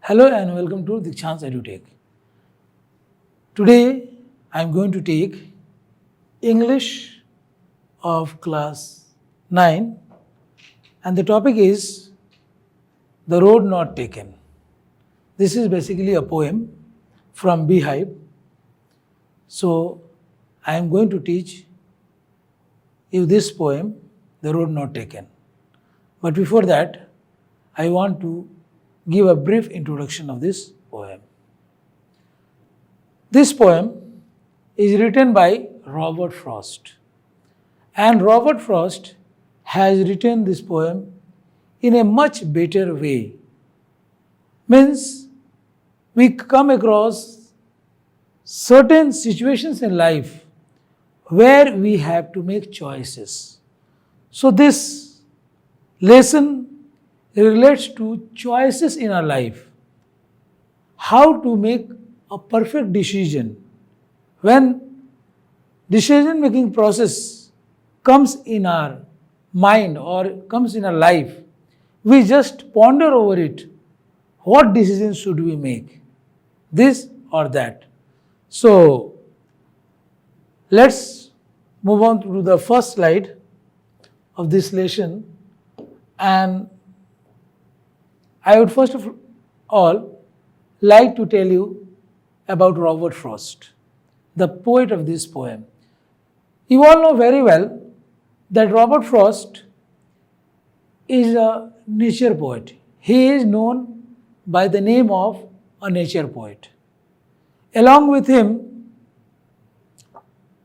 Hello and welcome to Dikshant's EduTech. Today I am going to take English of class 9 and the topic is The Road Not Taken. This is basically a poem from Beehive. So I am going to teach you this poem, The Road Not Taken. But before that, I want to give a brief introduction of this poem. This poem is written by Robert Frost, and Robert Frost has written this poem in a much better way. Means we come across certain situations in life where we have to make choices. So this lesson relates to choices in our life. How to make a perfect decision. When decision making process comes in our mind or comes in our life, we just ponder over it. What decision should we make? This or that. So let's move on to the first slide of this lesson, and I would first of all like to tell you about Robert Frost, the poet of this poem. You all know very well that Robert Frost is a nature poet. He is known by the name of a nature poet. Along with him,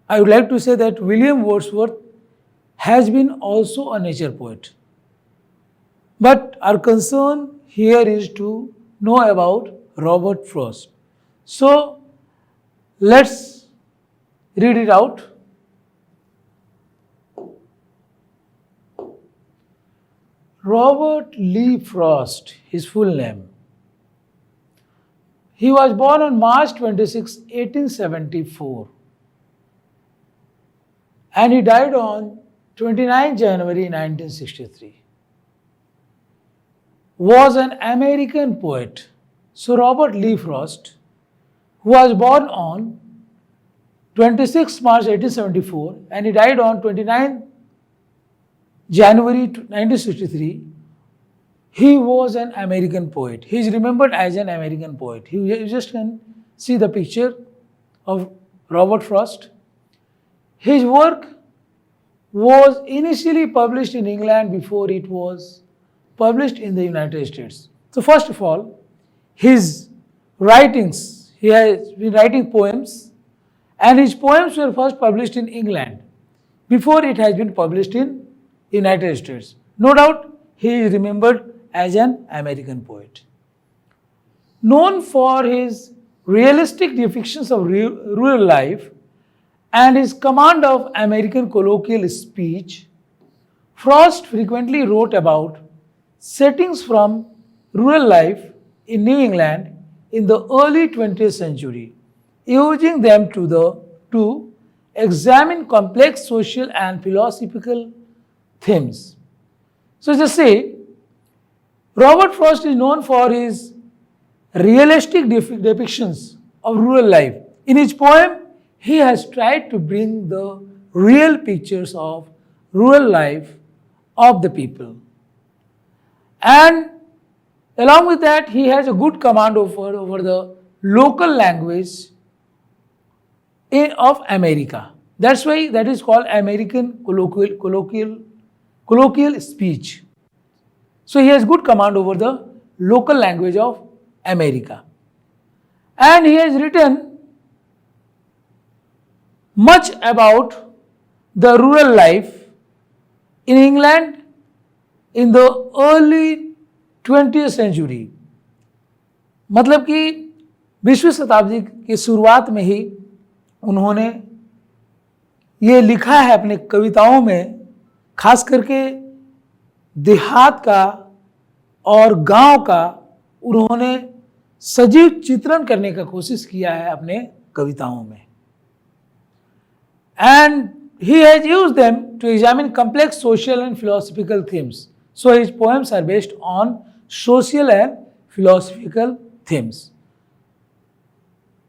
I would like to say that William Wordsworth has been also a nature poet. But our concern here is to know about Robert Frost. So let's read it out. Robert Lee Frost, his full name. He was born on March 26, 1874, and he died on 29 January 1963. Was an American poet. So Robert Lee Frost, who was born on 26 March 1874 and he died on 29 January 1963, he was an American poet. He is remembered as an American poet. You just can see the picture of Robert Frost. His work was initially published in England before it was published in the United States. So first of all, his writings, he has been writing poems, and his poems were first published in England before it has been published in United States. No doubt he is remembered as an American poet. Known for his realistic depictions of rural life and his command of American colloquial speech, Frost frequently wrote about settings from rural life in New England in the early 20th century, using them to examine complex social and philosophical themes. So just say, Robert Frost is known for his realistic depictions of rural life. In his poem, he has tried to bring the real pictures of rural life of the people. And along with that, he has a good command over the local language of America. That's why that is called American colloquial speech. So he has good command over the local language of America. And he has written much about the rural life in England in the early 20th century. मतलब कि 20वीं शताब्दी की शुरुआत में ही उन्होंने ये लिखा है अपने कविताओं में, खास करके देहात का और गांव का उन्होंने सजीव चित्रण करने का कोशिश किया है अपने कविताओं में. And he has used them to examine complex social and philosophical themes. So his poems are based on social and philosophical themes.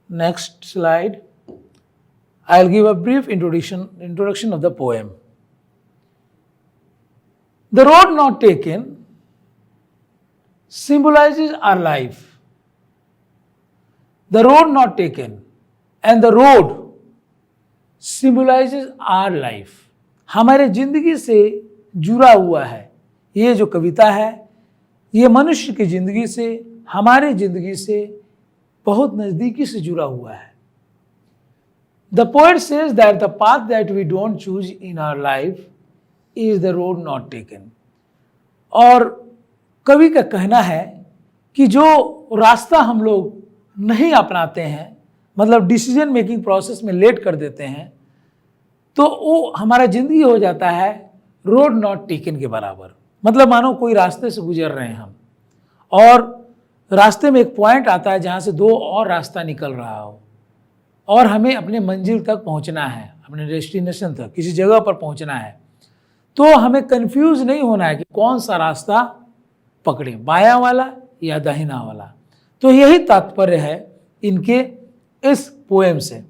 Next slide. I'll give a brief introduction of the poem. The road not taken symbolizes our life. The road not taken and the road symbolizes our life. हमारे जिंदगी से जुड़ा हुआ है ये जो कविता है, ये मनुष्य की जिंदगी से, हमारे जिंदगी से बहुत नजदीकी से जुड़ा हुआ है. The poet says that the path that we don't choose in our life is the road not taken. और कवि का कहना है कि जो रास्ता हम लोग नहीं अपनाते हैं, मतलब डिसीजन मेकिंग प्रोसेस में लेट कर देते हैं, तो वो हमारा जिंदगी हो जाता है रोड नॉट टेकन के बराबर. मतलब मानो कोई रास्ते से गुजर रहे हैं हम और रास्ते में एक पॉइंट आता है जहाँ से दो और रास्ता निकल रहा हो और हमें अपने मंजिल तक पहुँचना है, अपने डेस्टिनेशन तक, किसी जगह पर पहुँचना है. तो हमें कंफ्यूज नहीं होना है कि कौन सा रास्ता पकड़ें, बायां वाला या दाहिना वाला. तो यही तात्पर्य है इनके इस पोएम से.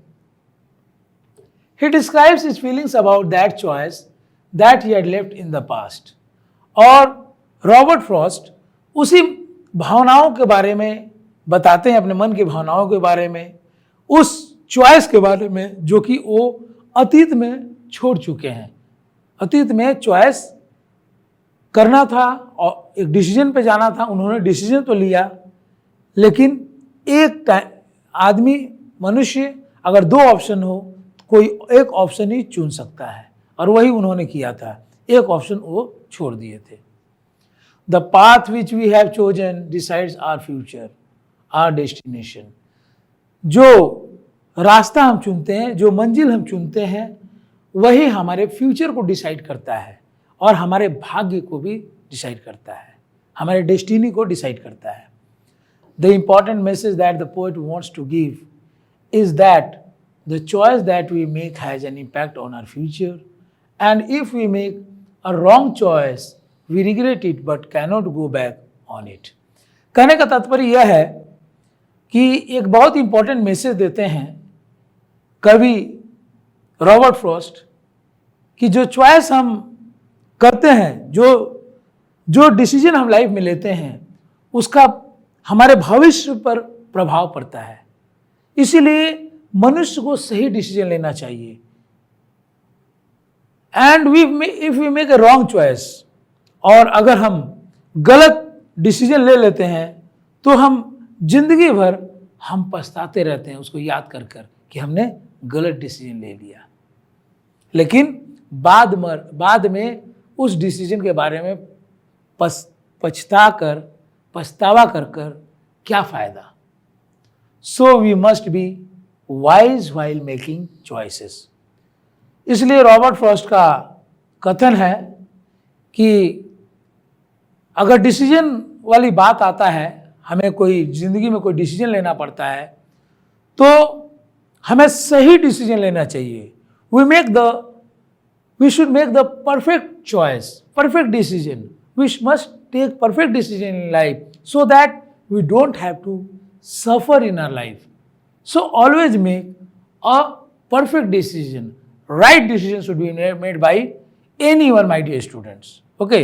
He describes his feelings about that choice that he had left in the past. और रॉबर्ट फ्रॉस्ट उसी भावनाओं के बारे में बताते हैं, अपने मन की भावनाओं के बारे में, उस चॉइस के बारे में जो कि वो अतीत में छोड़ चुके हैं. अतीत में चॉइस करना था और एक डिसीजन पे जाना था. उन्होंने डिसीजन तो लिया, लेकिन एक आदमी, मनुष्य, अगर दो ऑप्शन हो, कोई एक ऑप्शन ही चुन सकता है और वही उन्होंने किया था. एक ऑप्शन वो छोड़ दिए थे. The path which we have chosen decides our future, our destination. जो रास्ता हम चुनते हैं, जो मंजिल हम चुनते हैं, वही हमारे फ्यूचर को डिसाइड करता है और हमारे भाग्य को भी डिसाइड करता है, हमारे डेस्टिनी को डिसाइड करता है. The important message that the poet wants to give is that the choice that we make has an impact on our future, and if we make a wrong choice we regret it but cannot go back on it. कहने का तात्पर्य यह है कि एक बहुत important message देते हैं कवि रॉबर्ट फ्रॉस्ट कि जो चॉइस हम करते हैं, जो डिसीजन हम लाइफ में लेते हैं, उसका हमारे भविष्य पर प्रभाव पड़ता है. इसीलिए मनुष्य को सही डिसीजन लेना चाहिए. And if we make a wrong choice, और अगर हम गलत डिसीजन ले लेते हैं तो हम जिंदगी भर हम पछताते रहते हैं उसको याद कर कर कि हमने गलत डिसीजन ले लिया. लेकिन बाद में उस डिसीजन के बारे में पछतावा कर क्या फायदा. So we must be wise while making choices. इसलिए रॉबर्ट फ्रॉस्ट का कथन है कि अगर डिसीजन वाली बात आता है, हमें कोई जिंदगी में कोई डिसीजन लेना पड़ता है, तो हमें सही डिसीजन लेना चाहिए. We should make the perfect choice, perfect decision. We must take perfect decision in life so that we don't have to suffer in our life. So always make a perfect decision. Right decision should be made by anyone, my dear students. Okay?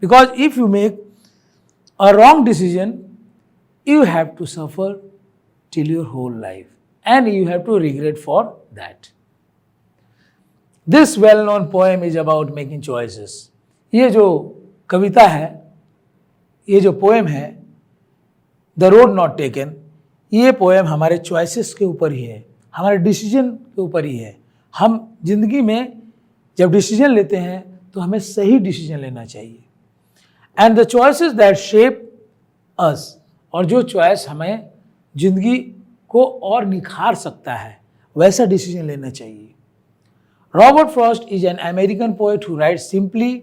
Because if you make a wrong decision, you have to suffer till your whole life. And you have to regret for that. This well-known poem is about making choices. ये जो कविता है, ये जो poem है, The Road Not Taken, ये poem हमारे choices के ऊपर ही है, हमारे डिसीजन के ऊपर ही है. हम जिंदगी में जब डिसीजन लेते हैं तो हमें सही डिसीजन लेना चाहिए. And the choices that shape us, और जो चॉइस हमें जिंदगी को और निखार सकता है, वैसा डिसीजन लेना चाहिए. Robert Frost is an American poet who rights simply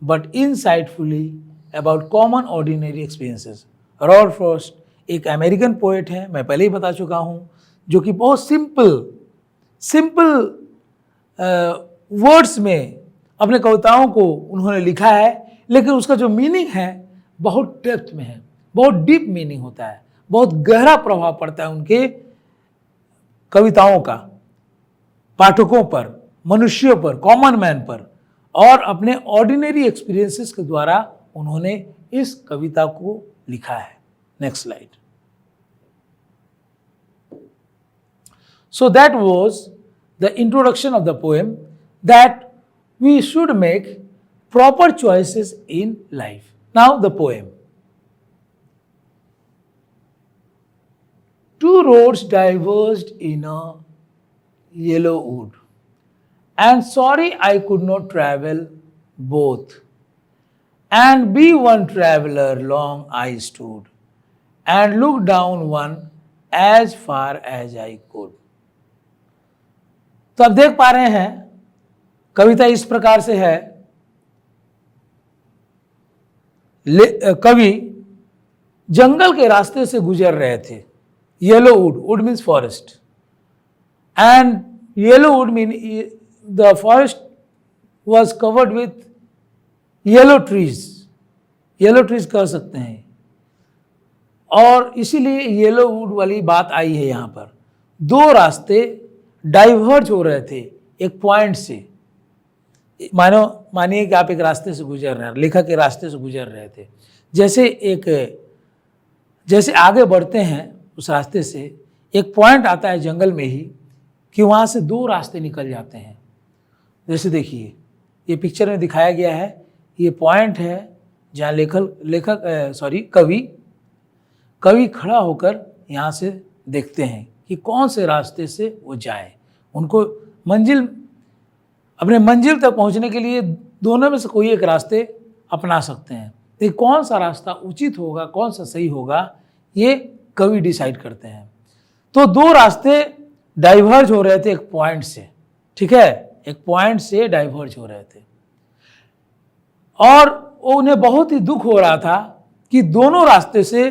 but insightfully about common ordinary experiences. Robert Frost एक अमेरिकन पोएट है, मैं पहले ही बता चुका हूँ, जो कि बहुत सिंपल वर्ड्स में अपने कविताओं को उन्होंने लिखा है, लेकिन उसका जो मीनिंग है बहुत डेप्थ में है, बहुत डीप मीनिंग होता है, बहुत गहरा प्रभाव पड़ता है उनके कविताओं का पाठकों पर, मनुष्यों पर, कॉमन मैन पर, और अपने ऑर्डिनरी एक्सपीरियंसेस के द्वारा उन्होंने इस कविता को लिखा है। Next slide. So that was the introduction of the poem that we should make proper choices in life. Now the poem. Two roads diverged in a yellow wood, and sorry I could not travel both. And be one traveler long I stood, and looked down one as far as I could. तो अब देख पा रहे हैं कविता इस प्रकार से है। कवि जंगल के रास्ते से गुजर रहे थे। Yellow would, would means forest, and yellow would mean the forest was covered with yellow trees, yellow trees कह सकते हैं, और इसीलिए येलो वुड वाली बात आई है। यहाँ पर दो रास्ते डाइवर्ज हो रहे थे एक पॉइंट से। मानिए कि आप एक रास्ते से गुजर रहे हैं, लेखक के रास्ते से गुजर रहे थे, जैसे आगे बढ़ते हैं उस रास्ते से एक पॉइंट आता है जंगल में ही कि वहाँ से दो रास्ते निकल जाते हैं। जैसे देखिए ये पिक्चर में दिखाया गया है, ये पॉइंट है जहाँ कवि खड़ा होकर यहाँ से देखते हैं कि कौन से रास्ते से वो जाए। उनको अपने मंजिल तक पहुंचने के लिए दोनों में से कोई एक रास्ते अपना सकते हैं। तो कौन सा रास्ता उचित होगा, कौन सा सही होगा, ये कवि डिसाइड करते हैं। तो दो रास्ते डाइवर्ज हो रहे थे एक पॉइंट से, ठीक है, एक पॉइंट से डाइवर्ज हो रहे थे, और उन्हें बहुत ही दुख हो रहा था कि दोनों रास्ते से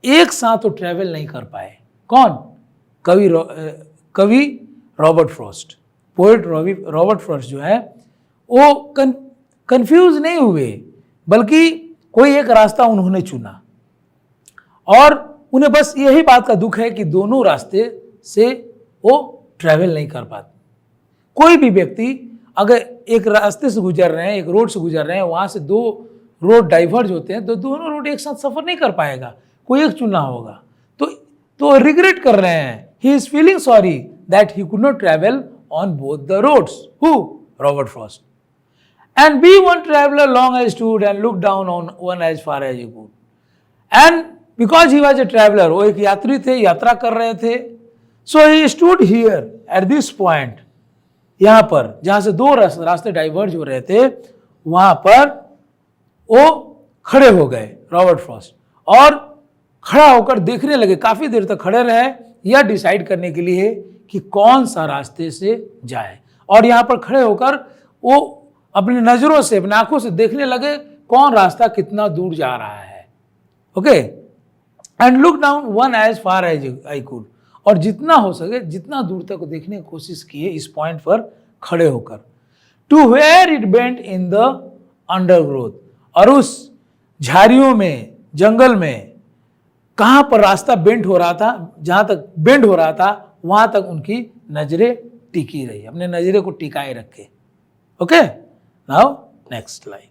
एक साथ तो ट्रेवल नहीं कर पाए। कौन? कवि Robert Frost, poet Robert Frost जो है वो कंफ्यूज नहीं हुए, बल्कि कोई एक रास्ता उन्होंने चुना, और उन्हें बस यही बात का दुख है कि दोनों रास्ते से वो ट्रैवल नहीं कर पाते। कोई भी व्यक्ति अगर एक रास्ते से गुजर रहे हैं, एक रोड से गुजर रहे हैं, वहाँ से दो रोड डाइवर्ज होते हैं, तो दोनों रोड एक साथ सफ़र नहीं कर पाएगा, कोई एक चुनना होगा। तो रिग्रेट कर रहे हैं, he is feeling sorry that he could not travel on both the roads. Who? Robert Frost. And be one traveler long I stood and looked down on one as far as he could. And because he was a traveler, वो एक यात्री थे, यात्रा कर रहे थे, so he stood here at this point. यहाँ पर जहाँ से दो रास्ते डाइवर्ज हो रहे थे, वहाँ पर वो खड़े हो गए रॉबर्ट फ्रॉस्ट, और खड़ा होकर देखने लगे, काफ़ी देर तक खड़े रहे यह डिसाइड करने के लिए कि कौन सा रास्ते से जाए। और यहाँ पर खड़े होकर वो अपनी नज़रों से, अपनी आंखों से देखने लगे कौन रास्ता कितना दूर जा रहा है। Okay, and look down one as far as I could, और जितना हो सके जितना दूर तक देखने की कोशिश किए इस पॉइंट पर खड़े होकर। To where it bent in the undergrowth, और उस झाड़ियों में, जंगल में कहाँ पर रास्ता बेंड हो रहा था, जहाँ तक बेंड हो रहा था वहां तक उनकी नजरें टिकी रही, अपने नजरें को टिकाए रखे। Okay, now next line.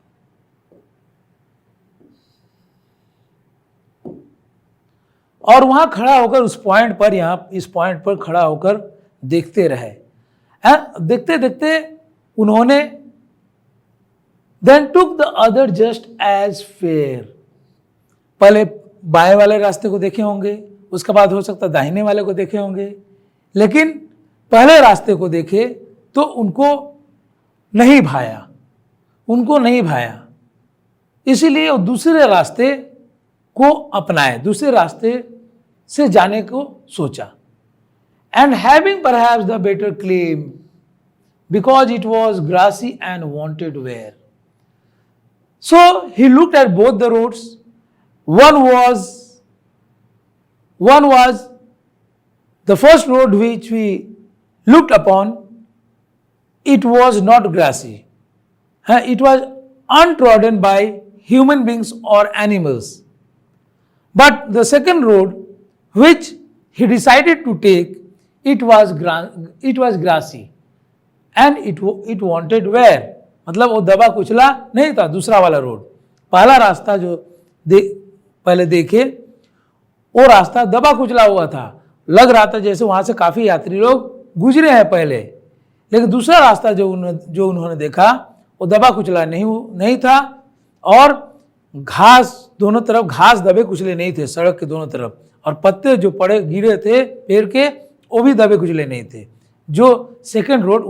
और वहां खड़ा होकर उस पॉइंट पर, यहां इस पॉइंट पर खड़ा होकर देखते रहे। देखते देखते उन्होंने then took the other just as fair, पहले बाएं वाले रास्ते को देखे होंगे, उसके बाद हो सकता दाहिने वाले को देखे होंगे, लेकिन पहले रास्ते को देखे तो उनको नहीं भाया, इसीलिए वो दूसरे रास्ते को अपनाए, दूसरे रास्ते से जाने को सोचा। And having perhaps the better claim because it was grassy and wanted wear, so he looked at both the roads, one was the first road which we looked upon, it was not grassy, it was untrodden by human beings or animals. But the second road which he decided to take, it was grassy and it wanted where, मतलब वो दबा कुचला नहीं था दूसरा वाला road. पहला रास्ता जो पहले देखे वो रास्ता दबा कुचला हुआ था, लग रहा था जैसे वहां से काफी यात्री लोग गुजरे हैं पहले, लेकिन दूसरा रास्ता जो उन्होंने देखा वो दबा कुचला नहीं था और घास दोनों तरफ, घास दबे कुचले नहीं थे सड़क के दोनों तरफ, और पत्ते जो पड़े गिरे थे पेड़ के वो भी दबे कुचले नहीं थे। जो सेकंड रोड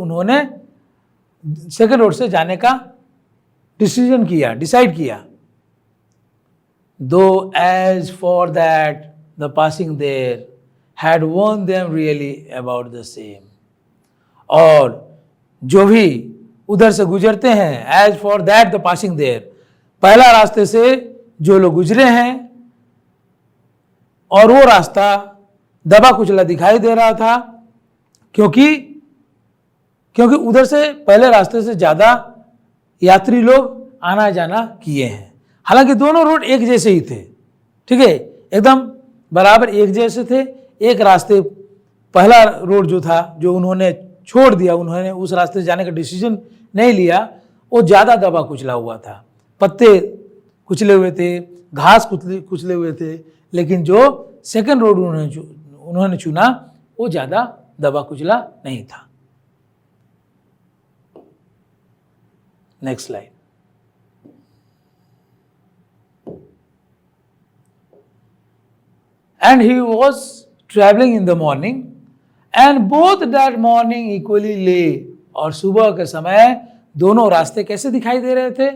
से जाने का डिसाइड किया। Though as for that the passing there had warned them really about the same, और जो भी उधर से गुजरते हैं, as for that the passing there, पहला रास्ते से जो लोग गुजरे हैं और वो रास्ता दबा कुचला दिखाई दे रहा था, क्योंकि उधर से पहले रास्ते से ज्यादा यात्री लोग आना जाना किए हैं। हालांकि दोनों रोड एक जैसे ही थे, ठीक है, एकदम बराबर एक जैसे थे। एक रास्ते पहला रोड जो था जो उन्होंने छोड़ दिया, उन्होंने उस रास्ते से जाने का डिसीजन नहीं लिया, वो ज़्यादा दबा कुचला हुआ था, पत्ते कुचले हुए थे, घास कुचले हुए थे, लेकिन जो सेकंड रोड उन्होंने चुना वो ज़्यादा दबा कुचला नहीं था। Next slide. And he was traveling in the morning, and both that morning equally lay, और सुबह के समय दोनों रास्ते कैसे दिखाई दे रहे थे,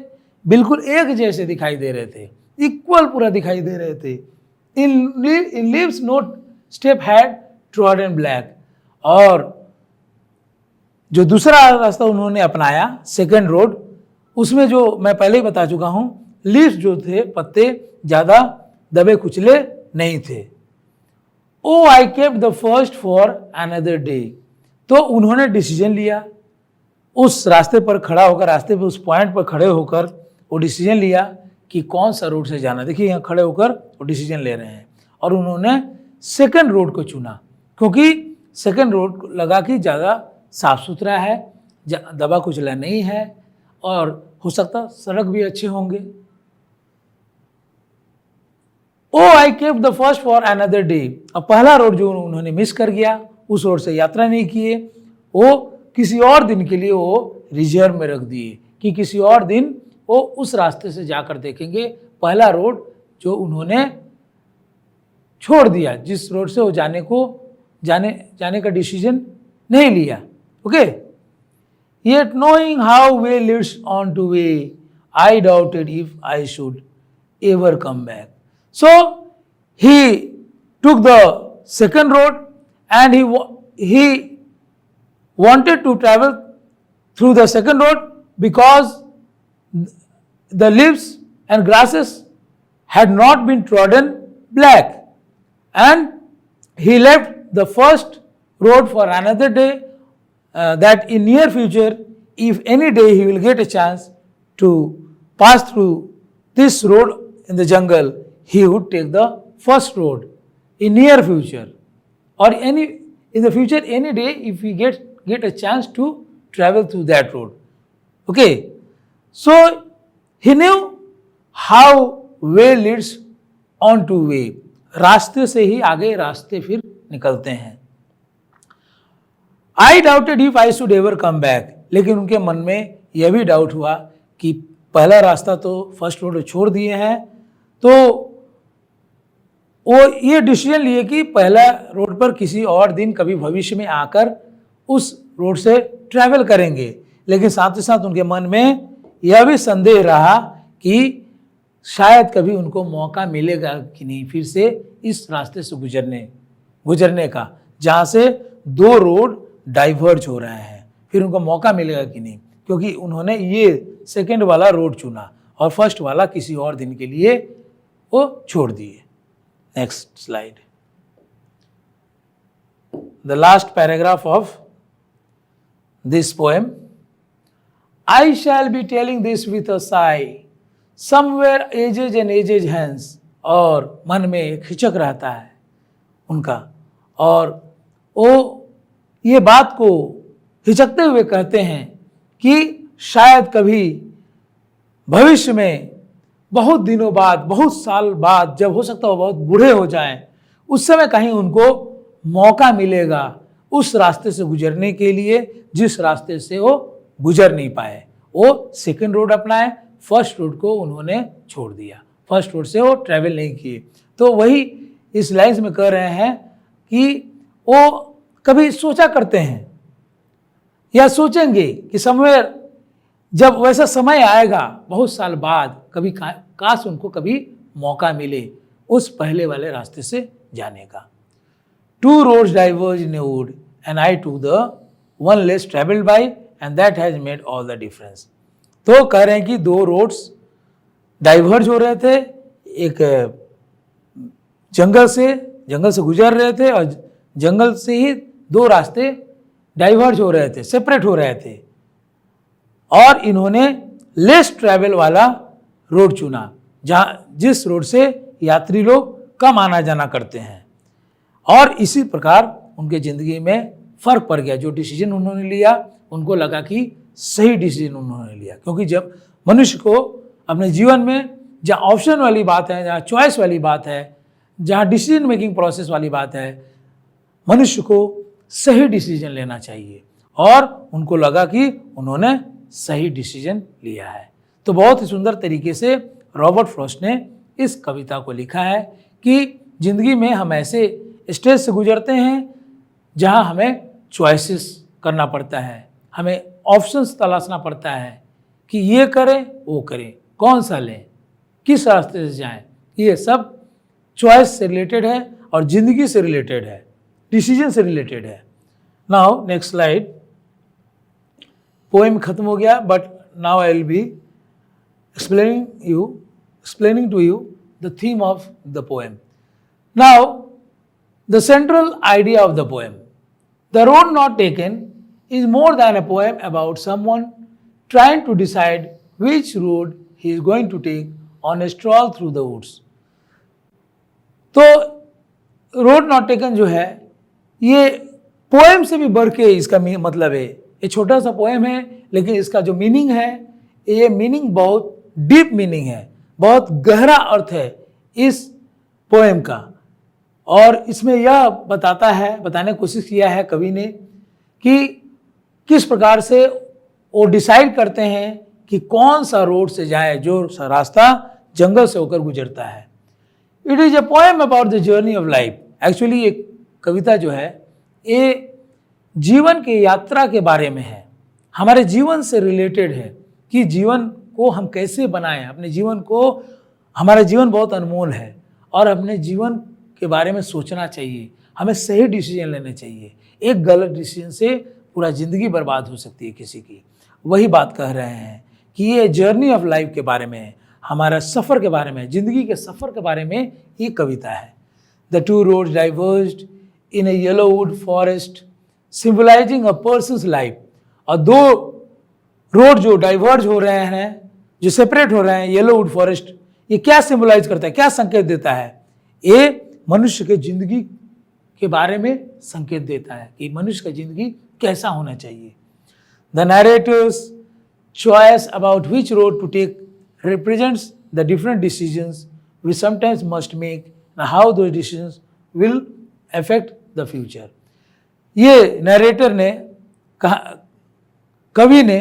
बिल्कुल एक जैसे दिखाई दे रहे थे, इक्वल पूरा दिखाई दे रहे थे। In leaves no step had trodden black, और जो दूसरा रास्ता उन्होंने अपनाया सेकंड रोड, उसमें जो मैं पहले ही बता चुका हूं, लीव्स जो थे पत्ते ज्यादा दबे कुचले नहीं थे। Oh I kept the first for another day, तो उन्होंने डिसीजन लिया, उस रास्ते पर खड़ा होकर, रास्ते पे उस पॉइंट पर खड़े होकर वो डिसीजन लिया कि कौन सा रोड से जाना। देखिए यहाँ खड़े होकर वो डिसीजन ले रहे हैं, और उन्होंने सेकंड रोड को चुना, क्योंकि सेकंड रोड लगा कि ज़्यादा साफ सुथरा है, दबा कुचला नहीं है, और हो सकता सड़क भी अच्छे होंगे। Oh I kept the first for another day, अब पहला रोड जो उन्होंने मिस कर गया, उस रोड से यात्रा नहीं किए, वो किसी और दिन के लिए वो रिजर्व में रख दिए कि किसी और दिन वो उस रास्ते से जाकर देखेंगे। पहला रोड जो उन्होंने छोड़ दिया, जिस रोड से वो जाने का डिसीजन नहीं लिया। Okay, yet knowing how way Leeds on two way, I doubted if I should ever come back. So he took the second road, and he wanted to travel through the second road because the leaves and grasses had not been trodden black, and he left the first road for another day, that in near future, if any day he will get a chance to pass through this road in the jungle, he would take the first road in near future, or in the future any day if he get a chance to travel through that road. Okay, so he knew how way leads on to way, रास्ते से ही आगे रास्ते फिर निकलते हैं। I doubted if I should ever come back, लेकिन उनके मन में यह भी डाउट हुआ कि पहला रास्ता तो फर्स्ट रोड छोड़ दिए हैं, तो वो ये डिसीजन लिए कि पहला रोड पर किसी और दिन कभी भविष्य में आकर उस रोड से ट्रैवल करेंगे। लेकिन साथ ही साथ उनके मन में यह भी संदेह रहा कि शायद कभी उनको मौका मिलेगा कि नहीं फिर से इस रास्ते से गुजरने का, जहाँ से दो रोड डाइवर्ज हो रहे हैं, फिर उनको मौका मिलेगा कि नहीं, क्योंकि उन्होंने ये सेकेंड वाला रोड चुना और फर्स्ट वाला किसी और दिन के लिए वो छोड़ दिए। Next slide. The last paragraph of this poem. I shall be telling this with a sigh, somewhere ages and ages hence, और मन में एक हिचक रहता है, उनका, और वो ये बात को हिचकते हुए कहते हैं कि शायद कभी भविष्य में बहुत दिनों बाद, बहुत साल बाद, जब हो सकता हो बहुत बूढ़े हो जाएं, उस समय कहीं उनको मौका मिलेगा उस रास्ते से गुजरने के लिए जिस रास्ते से वो गुजर नहीं पाए। वो सेकंड रोड अपनाए, फर्स्ट रोड को उन्होंने छोड़ दिया, फर्स्ट रोड से वो ट्रैवल नहीं किए। तो वही इस लाइन्स में कह रहे हैं कि वो कभी सोचा करते हैं या सोचेंगे कि समय, जब वैसा समय आएगा बहुत साल बाद, कभी काश उनको कभी मौका मिले उस पहले वाले रास्ते से जाने का। Two roads diverge in a wood and I took the one less traveled by and that has made all the difference। तो कह रहे हैं कि दो रोड्स डाइवर्ज हो रहे थे, एक जंगल से गुजर रहे थे और जंगल से ही दो रास्ते डाइवर्ज हो रहे थे, सेपरेट हो रहे थे, और इन्होंने लेस ट्रैवल वाला रोड चुना, जिस रोड से यात्री लोग कम आना जाना करते हैं। और इसी प्रकार उनके ज़िंदगी में फ़र्क पड़ गया। जो डिसीजन उन्होंने लिया उनको लगा कि सही डिसीजन उन्होंने लिया, क्योंकि जब मनुष्य को अपने जीवन में जहाँ ऑप्शन वाली बात है, जहाँ चॉइस वाली बात है, जहाँ डिसीजन मेकिंग प्रोसेस वाली बात है, मनुष्य को सही डिसीजन लेना चाहिए, और उनको लगा कि उन्होंने सही डिसीजन लिया है। तो बहुत ही सुंदर तरीके से रॉबर्ट फ्रॉस्ट ने इस कविता को लिखा है कि ज़िंदगी में हम ऐसे स्टेज से गुजरते हैं जहां हमें चॉइसेस करना पड़ता है, हमें ऑप्शंस तलाशना पड़ता है कि ये करें वो करें, कौन सा लें, किस रास्ते से जाएं। ये सब चॉइस से रिलेटेड है और ज़िंदगी से रिलेटेड है, डिसीजन से रिलेटेड है। Now next slide. पोएम खत्म हो गया, but now I will be explaining to you the theme of the poem. Now, the central idea of the poem. The road not taken is more than a poem about someone trying to decide which road he is going to take on a stroll through the woods. तो road not taken जो है ये poem से भी बढ़ के इसका मतलब है। ये छोटा सा पोएम है, लेकिन इसका जो मीनिंग है, ये मीनिंग बहुत डीप मीनिंग है, बहुत गहरा अर्थ है इस पोएम का। और इसमें यह बताने की कोशिश किया है कवि ने कि किस प्रकार से वो डिसाइड करते हैं कि कौन सा रोड से जाए, जो रास्ता जंगल से होकर गुजरता है। It is a poem about the journey of life. Actually ये कविता जो है ये जीवन की यात्रा के बारे में है, हमारे जीवन से रिलेटेड है कि जीवन को हम कैसे बनाएं, अपने जीवन को, हमारा जीवन बहुत अनमोल है और अपने जीवन के बारे में सोचना चाहिए, हमें सही डिसीजन लेने चाहिए। एक गलत डिसीजन से पूरा ज़िंदगी बर्बाद हो सकती है किसी की। वही बात कह रहे हैं कि ये जर्नी ऑफ लाइफ के बारे में है, हमारा सफ़र के बारे में, ज़िंदगी के सफ़र के बारे में ये कविता है। The two roads diverged in a yellow wood forest symbolising a person's life. और दो रोड जो डाइवर्ज हो रहे हैं, जो सेपरेट हो रहे हैं, येलो वुड फॉरेस्ट, ये क्या सिम्बलाइज करता है, क्या संकेत देता है? ये मनुष्य के ज़िंदगी के बारे में संकेत देता है कि मनुष्य का ज़िंदगी कैसा होना चाहिए। The narrator's choice about which road to take represents the different decisions we sometimes must make and how those decisions will affect the future। ये नरेटर ने कवि ने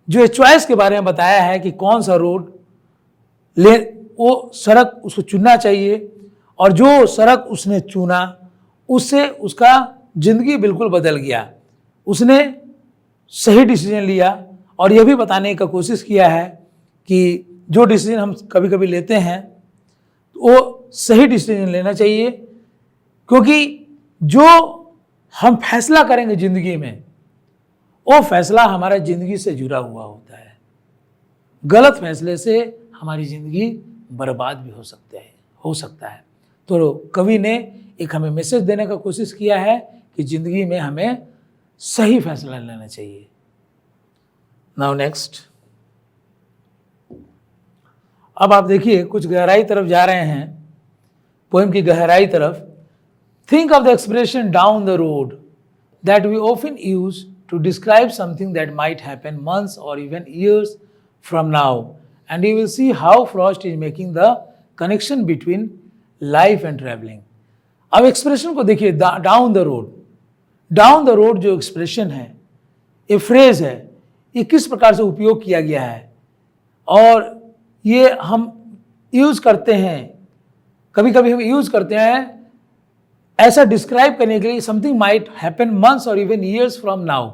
जो चॉइस के बारे में बताया है कि कौन सा रोड ले, वो सड़क उसको चुनना चाहिए, और जो सड़क उसने चुना उससे उसका ज़िंदगी बिल्कुल बदल गया, उसने सही डिसीजन लिया। और यह भी बताने का कोशिश किया है कि जो डिसीजन हम कभी कभी लेते हैं वो सही डिसीजन लेना चाहिए, क्योंकि जो हम फैसला करेंगे ज़िंदगी में वो फैसला हमारा ज़िंदगी से जुड़ा हुआ होता है। गलत फैसले से हमारी ज़िंदगी बर्बाद भी हो सकता है। तो कवि ने एक हमें मैसेज देने का कोशिश किया है कि ज़िंदगी में हमें सही फैसला लेना चाहिए। Now next. अब आप देखिए कुछ गहराई तरफ जा रहे हैं, पोएम की गहराई तरफ। Think of the expression down the road that we often use to describe something that might happen months or even years from now. And you will see how Frost is making the connection between life and traveling. अब expression को देखिए, down the road. Down the road जो expression है, ये phrase है, ये किस प्रकार से उपयोग किया गया है और ये हम यूज करते हैं, कभी कभी हम यूज करते हैं ऐसा डिस्क्राइब करने के लिए समथिंग माइट हैपन मंथ्स और इवन ईयर्स फ्रॉम नाउ.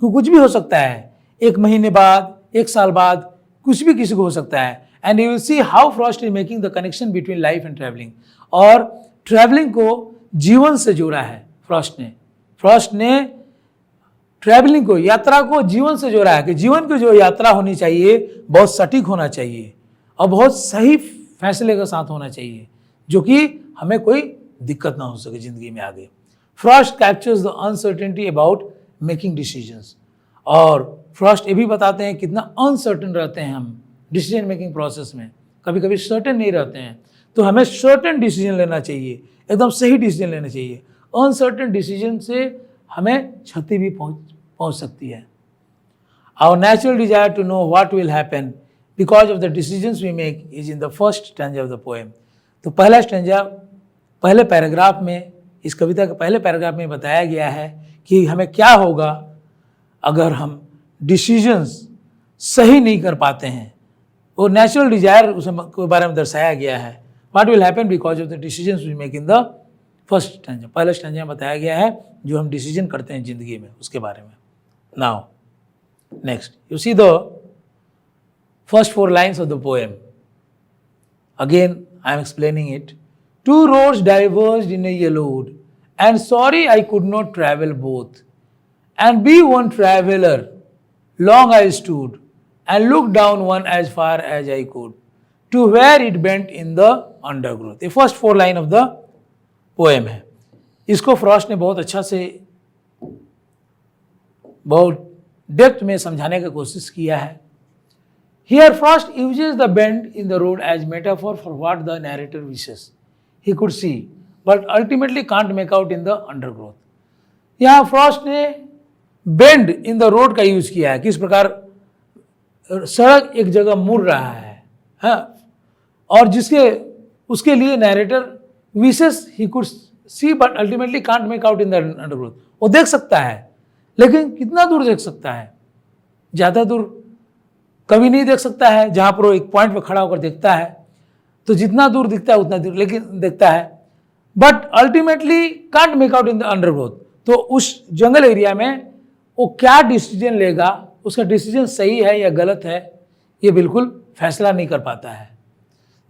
कुछ भी हो सकता है, एक महीने बाद, एक साल बाद, कुछ भी किसी को हो सकता है. And you will see how Frost is making the connection between life and travelling. और ट्रैवलिंग को जीवन से जोड़ा है फ्रॉस्ट ने ट्रैवलिंग को, यात्रा को जीवन से जोड़ा है कि जीवन की जो यात्रा होनी चाहिए बहुत सटीक होना चाहिए और बहुत सही फैसले के साथ होना चाहिए, जो कि हमें कोई दिक्कत ना हो सके जिंदगी में आगे. Frost captures the uncertainty about making decisions. और फ्रॉस्ट ये भी बताते हैं कितना अनसर्टेन रहते हैं हम डिसीजन मेकिंग प्रोसेस में, कभी कभी सर्टेन नहीं रहते हैं. तो हमें सर्टेन डिसीजन लेना चाहिए, एकदम सही डिसीजन लेना चाहिए. अनसर्टेन डिसीजन से हमें क्षति भी पहुंच सकती है. Our natural desire to know what will happen because of the decisions we make is in the first stanza of the poem. तो पहला स्टैंजा, पहले पैराग्राफ में, इस कविता के पहले पैराग्राफ में बताया गया है कि हमें क्या होगा अगर हम डिसीजंस सही नहीं कर पाते हैं. वो नेचुरल डिजायर उसके बारे में दर्शाया गया है. What will happen because of the decisions we make in the first stanza. पहले स्टैंजा में बताया गया है जो हम डिसीजन करते हैं जिंदगी में, उसके बारे में. Now next you see the first 4 lines of the poem. Again I am explaining it. Two roads diverged in a yellow wood, and sorry I could not travel both. And be one traveler, long I stood, and looked down one as far as I could, to where it bent in the undergrowth. The first 4 line of the poem है. इसको Frost ने बहुत अच्छा से, बहुत depth में समझाने की कोशिश किया है. Here Frost uses the bend in the road as metaphor for what the narrator wishes he could see, but ultimately can't make out in the undergrowth. यहाँ फ्रॉस्ट ने बेंड इन द रोड का use किया है, किस प्रकार सड़क एक जगह मुड़ रहा है, हाँ, और उसके लिए narrator wishes he could see but ultimately can't make out in the undergrowth. वो देख सकता है लेकिन कितना दूर देख सकता है, ज़्यादा दूर कभी नहीं देख सकता है. जहाँ पर वो एक पॉइंट पर खड़ा होकर देखता है तो जितना दूर दिखता है उतना दूर लेकिन देखता है, but ultimately can't make out in the undergrowth. तो उस जंगल एरिया में वो क्या डिसीजन लेगा, उसका डिसीजन सही है या गलत है, ये बिल्कुल फैसला नहीं कर पाता है.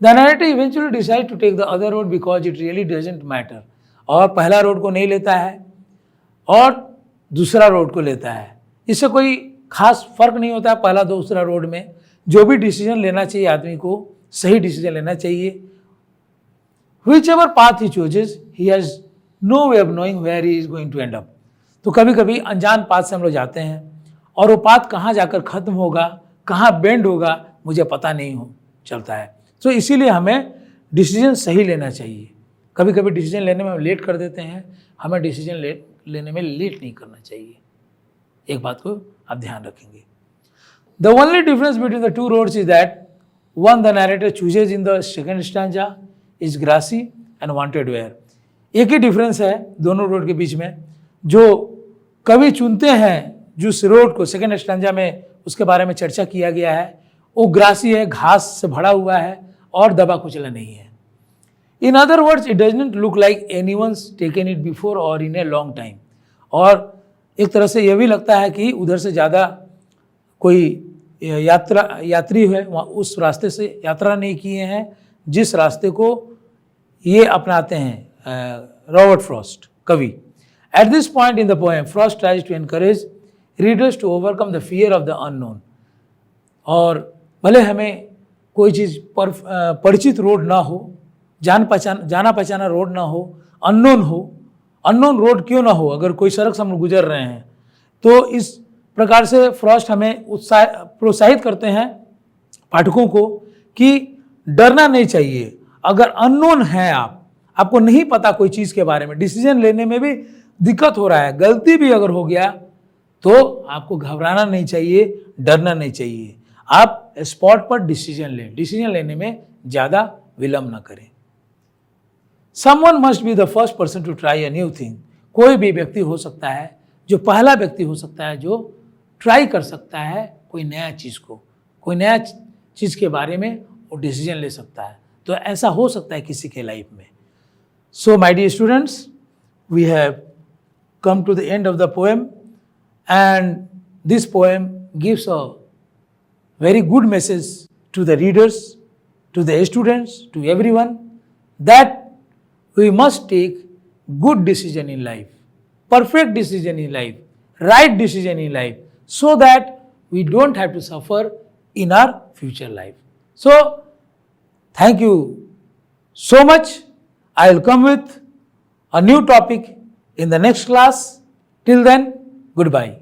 The narrator eventually decide to take the other road because it really doesn't matter. और पहला रोड को नहीं लेता है और दूसरा रोड को लेता है. इससे कोई खास फर्क नहीं होता है पहला दूसरा रोड में. जो भी डिसीजन लेना चाहिए आदमी को, सही डिसीजन लेना चाहिए. Whichever path he chooses, he has no way of knowing where he is going to end up. तो कभी कभी अनजान पाथ से हम लोग जाते हैं और वो पाथ कहाँ जाकर खत्म होगा, कहाँ बेंड होगा, मुझे पता नहीं हो चलता है. तो इसीलिए हमें डिसीजन सही लेना चाहिए. कभी कभी डिसीजन लेने में हम लेट कर देते हैं, हमें डिसीजन लेने में लेट नहीं करना चाहिए. एक बात को आप ध्यान रखेंगे. The only difference between the two roads is that one the narrator chooses in the second stanza is grassy and wanted where. एक ही डिफरेंस है दोनों रोड के बीच में. जो कवि चुनते हैं जिस रोड को सेकेंड स्टैंजा में उसके बारे में चर्चा किया गया है, वो ग्रासी है, घास से भरा हुआ है और दबा कुचला नहीं है. In other words it does not look like anyone's taken it before और इन ए लॉन्ग टाइम. और एक तरह से यह भी लगता है कि उधर से ज़्यादा कोई यात्री है वहाँ उस रास्ते से यात्रा नहीं किए हैं जिस रास्ते को ये अपनाते हैं रॉबर्ट फ्रॉस्ट कवि. At this point in the poem Frost tries to encourage readers to overcome the fear of the unknown. और भले हमें कोई चीज़ परिचित रोड ना हो, जाना पहचाना रोड ना हो, अननोन रोड क्यों ना हो, अगर कोई सड़क से हम गुजर रहे हैं तो इस प्रकार से फ्रॉस्ट हमें प्रोत्साहित करते हैं पाठकों को कि डरना नहीं चाहिए. अगर अननोन है आप, आपको नहीं पता कोई चीज़ के बारे में, डिसीजन लेने में भी दिक्कत हो रहा है, गलती भी अगर हो गया तो आपको घबराना नहीं चाहिए, डरना नहीं चाहिए। आप स्पॉट पर डिसीजन लें, डिसीजन लेने में ज़्यादा विलंब ना करें। Someone must be the first person to try a new thing. कोई भी व्यक्ति हो सकता है, जो पहला व्यक्ति हो सकता है जो ट्राई कर सकता है कोई नया चीज़ को, कोई नया चीज़ के बारे में वो डिसीजन ले सकता है। तो ऐसा हो सकता है किसी के लाइफ में। So my dear students, we have come to the end of the poem, and this poem gives a very good message to the readers, to the students, to everyone, that we must take good decision in life, perfect decision in life, right decision in life, so that we don't have to suffer in our future life. So thank you so much. I will come with a new topic in the next class. Till then, goodbye.